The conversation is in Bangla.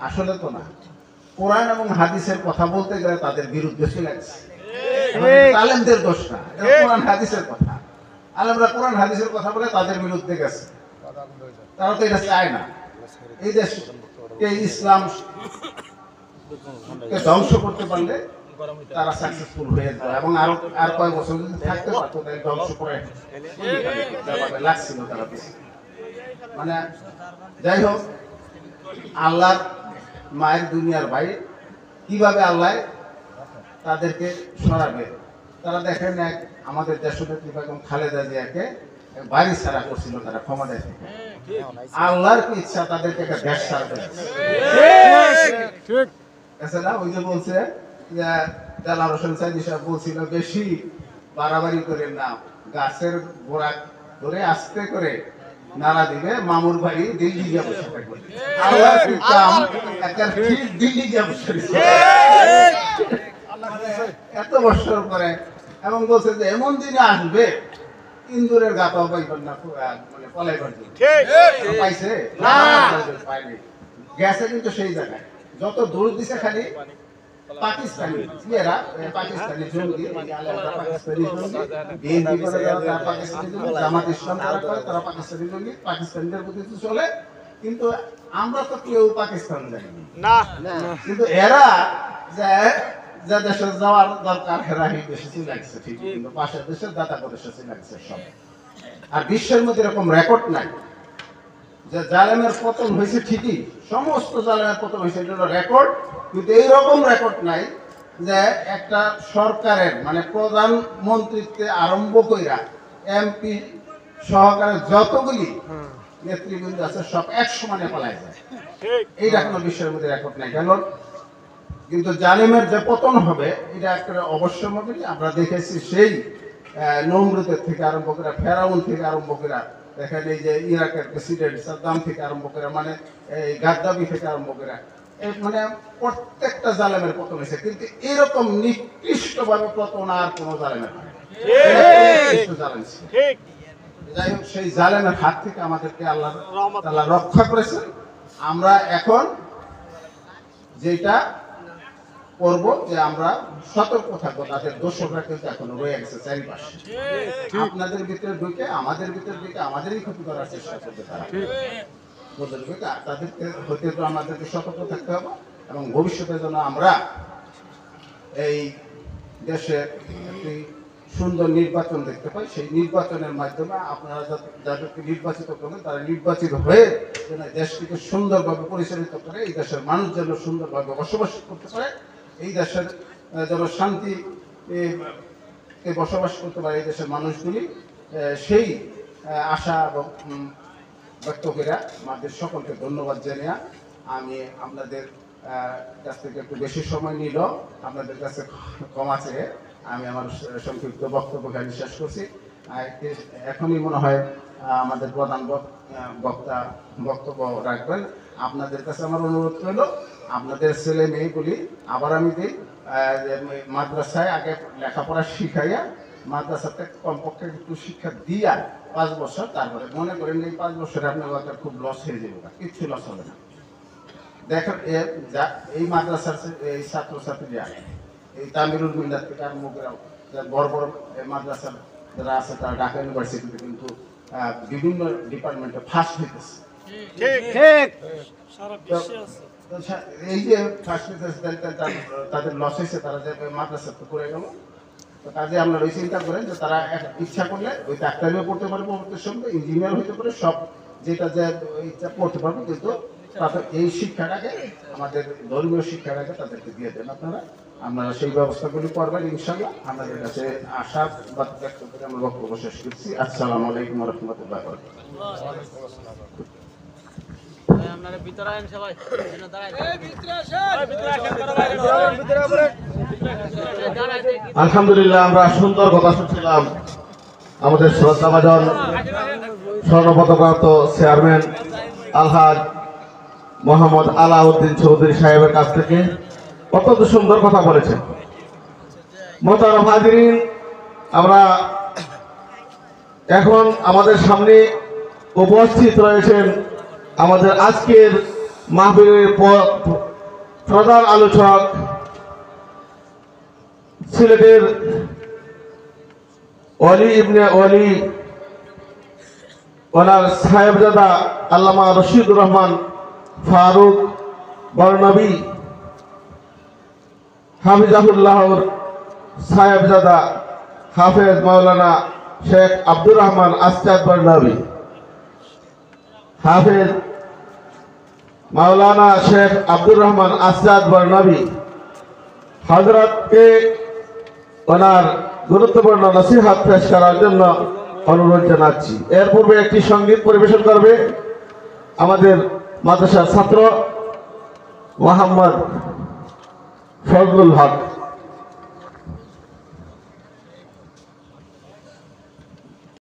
আসলে তো না। কোরআন এবং হাদিসের কথা বলতে গেলে তাদের বিরুদ্ধে চলে গেছে। আলেমদের দোষ না, এটা কোরআন হাদিসের কথা। আলেমরা কোরআন হাদিসের কথা বলে তাদের বিরুদ্ধে গেছে। তারা তো এটা চায় না। এই দেশকে ইসলাম ধ্বংস করতে পারলে তারা সাকসেসফুল হয়ে যেত এবং আর কয়েক বছর যদি থাকতে পারতো তাহলে ধ্বংস করে লাগছিল তারা বেশি। মানে যাই হোক, আল্লাহর মায়ের দুনিয়ার বাইরে কিভাবে আল্লাহ তাদেরকে সরাবে। তারা দেখেন এক আমাদের দেশনেত্রী বেগম খালেদা জিয়াকে বাড়ি ছাড়া করছিল তারা ক্ষমতায় থেকে। আল্লাহর কি ইচ্ছা তাদেরকে একটা দেশ ছাড়া করেছে। না ওই যে বলছে যে দেলাওয়ার হোসেন সাইদি সাহেব বলছিল বেশি বাড়াবাড়ি করে না, গাছের গোড়া ধরে আস্তে করে নাড়া দিবে, মামুর বাড়ি দিল্লি গিয়ে বসে থাকবে। আল্লাহ একটা ঠিক দিল্লি গিয়ে বসে এত বছর পরে, এবং বলছে যে এমন দিনে আসবে ইন্দুরের গাতাও পাইবেন না, মানে পলাইবার জন্য পাইছে না, পাইনি। গেছে কিন্তু সেই জায়গায় যত দূর দিছে খালি পাকিস্তানি ইয়েরা, পাকিস্তানি জঙ্গি, পাকিস্তানি জঙ্গি, বিএনপি করে যারা পাকিস্তানি জঙ্গি, জামাত ইসলাম যারা করে তারা পাকিস্তানি জঙ্গি, পাকিস্তানিদের প্রতি চলে। কিন্তু আমরা তো কেউ পাকিস্তান জানি না, কিন্তু এরা যে দেশে যাওয়ার দরকার এরা এই দেশে চলে আসছে ঠিক, কিন্তু পাশের দেশের দাতা প্রদেশে চলে আসছে সব। আর বিশ্বের মধ্যে এরকম রেকর্ড নাই যে জালেমের পতন হয়েছে, ঠিকই সমস্ত জালেমের পতন হয়েছে এটা রেকর্ড, কিন্তু এইরকম রেকর্ড নাই যে একটা সরকারের মানে প্রধানমন্ত্রীত্বে আরম্ভ কইরা এমপি সহকারে যতগুলি নেতৃবৃন্দ আছে সব এক সমানে পালায় যায়। এইটা কোনো বিশ্বের মধ্যে রেকর্ড নাই। কারণ কিন্তু জালেমের যে পতন হবে এটা একটা অবশ্যম্ভাবী। আমরা দেখেছি সেই নমরুদের থেকে আরম্ভ করে, ফেরাউন থেকে আরম্ভ করে, দেখেন এই যে ইরাকের প্রেসিডেন্ট সাদ্দাম থেকে আরম্ভ করে, মানে এই গাদ্দাফি থেকে আরম্ভ করে, মানে প্রত্যেকটা জালেমের পতন হয়েছে। কিন্তু এরকম নিকৃষ্টভাবে পতন আর কোনো জালেমের হয়। যাই হোক, সেই জালেমের হাত থেকে আমাদেরকে আল্লাহ তাআলা রক্ষা করেছেন। আমরা এখন যেটা করব যে আমরা সতর্ক থাকবো, তাদের দোষকরা কিন্তু এখন রয়ে গেছে চারিপাশে। আপনাদের ভিতরে ঢুকে আমাদের ভিতরে ঢুকে আমাদেরই ক্ষতি করার চেষ্টা করবে তারা। তাদেরকে হতে তো আমাদেরকে সতর্ক থাকতে হবে এবং ভবিষ্যতে যেন আমরা এই দেশে একটি সুন্দর নির্বাচন দেখতে পাই। সেই নির্বাচনের মাধ্যমে আপনারা যাদেরকে নির্বাচিত করবেন তারা নির্বাচিত হয়ে যেন দেশটিকে সুন্দরভাবে পরিচালিত করে, এই দেশের মানুষ যেন সুন্দরভাবে বসবাস করতে পারে, এই দেশের যেন শান্তি বসবাস করতে পারে এই দেশের মানুষগুলি, সেই আশা এবং ব্যক্ত করে আমাদের সকলকে ধন্যবাদ জানিয়ে আমি আপনাদের কাছ থেকে একটু বেশি সময় নিল, আপনাদের কাছে ক্ষমা চেয়ে আমি আমার সংক্ষিপ্ত বক্তব্যখানি শেষ করছি। এখনই মনে হয় আমাদের প্রধান বক্তা বক্তব্য রাখবেন। আপনাদের কাছে আমার অনুরোধ রইল, আপনাদের ছেলে মেয়েগুলি আবার আমি দিই মাদ্রাসায় আগে লেখাপড়া শিখাইয়া মাদ্রাসাতে কমপক্ষে একটু শিক্ষা দিয়া 5 বছর, তারপরে মনে করেন এই 5 বছরে আপনার খুব লস হয়ে যাবে, কিচ্ছু লস হবে না। দেখেন এই মাদ্রাসার এই ছাত্রছাত্রীরা এই তামিরুল মিল্লাত থেকে আরম্ভ করে বড় বড় মাদ্রাসার যারা আছে তারা ঢাকা ইউনিভার্সিটিতে কিন্তু বিভিন্ন ডিপার্টমেন্টে ফার্স্ট হইতেছে। এই যে ফার্স্ট হইতেছে তাদের লস হয়েছে, তারা যে মাদ্রাসা করে গেল। তো কাজে আপনারা ওই চিন্তা করেন যে তারা ইচ্ছা করলে ওই ডাক্তারিও পড়তে পারে, পরবর্তী সময় ইঞ্জিনিয়ার হইতে পারে, সব যেটা যে ইচ্ছা পড়তে পারবে, কিন্তু তাদের এই শিক্ষাটাকে আমাদের ধর্মীয় শিক্ষাটাকে তাদেরকে দিয়ে দেন আপনারা সেই ব্যবস্থাগুলি করবেন ইনশাআল্লাহ। আমাদের কাছে আশাবাদ ব্যক্ত করে আমরা বক্তব্য শেষ করছি। আসসালামু আলাইকুম ওয়া রাহমাতুল্লাহি ওয়া বারাকাতুহু। আলহামদুলিল্লাহ, আমরা সুন্দর কথা শুনছিলাম আমাদের শ্রদ্ধাভাজন স্বর্ণপদকপ্রাপ্ত চেয়ারম্যান আলহাজ মোহাম্মদ আলাউদ্দিন চৌধুরী সাহেবের কাছ থেকে। অত্যন্ত সুন্দর কথা বলেছেন। মোহতারাম হাজিরিন, আমরা এখন আমাদের সামনে উপস্থিত রয়েছেন আমাদের আজকের মাহফিলের প্রধান আলোচক সিলেটের ওয়ালি ইবনে ওয়ালি ওনার সাহেবজাদা আল্লামা রশিদুর রহমান ফারুক বর্ণবী হাফিজাহুল্লাহর সাহেবজাদা হাফেজ মাওলানা শেখ আব্দুর রহমান আসজাদ বর্ণবী, হাফেজ মাওলানা শেখ আব্দুর রহমান আসজাদ বর্ণবী হযরতকে ওনার গুরুত্বপূর্ণ নসিহত পেশ করার জন্য অনুরোধ জানাচ্ছি। এর পূর্বে একটি সঙ্গীত পরিবেশন করবে আমাদের মাদ্রাসার ছাত্র মোহাম্মদ ফজলুল হক।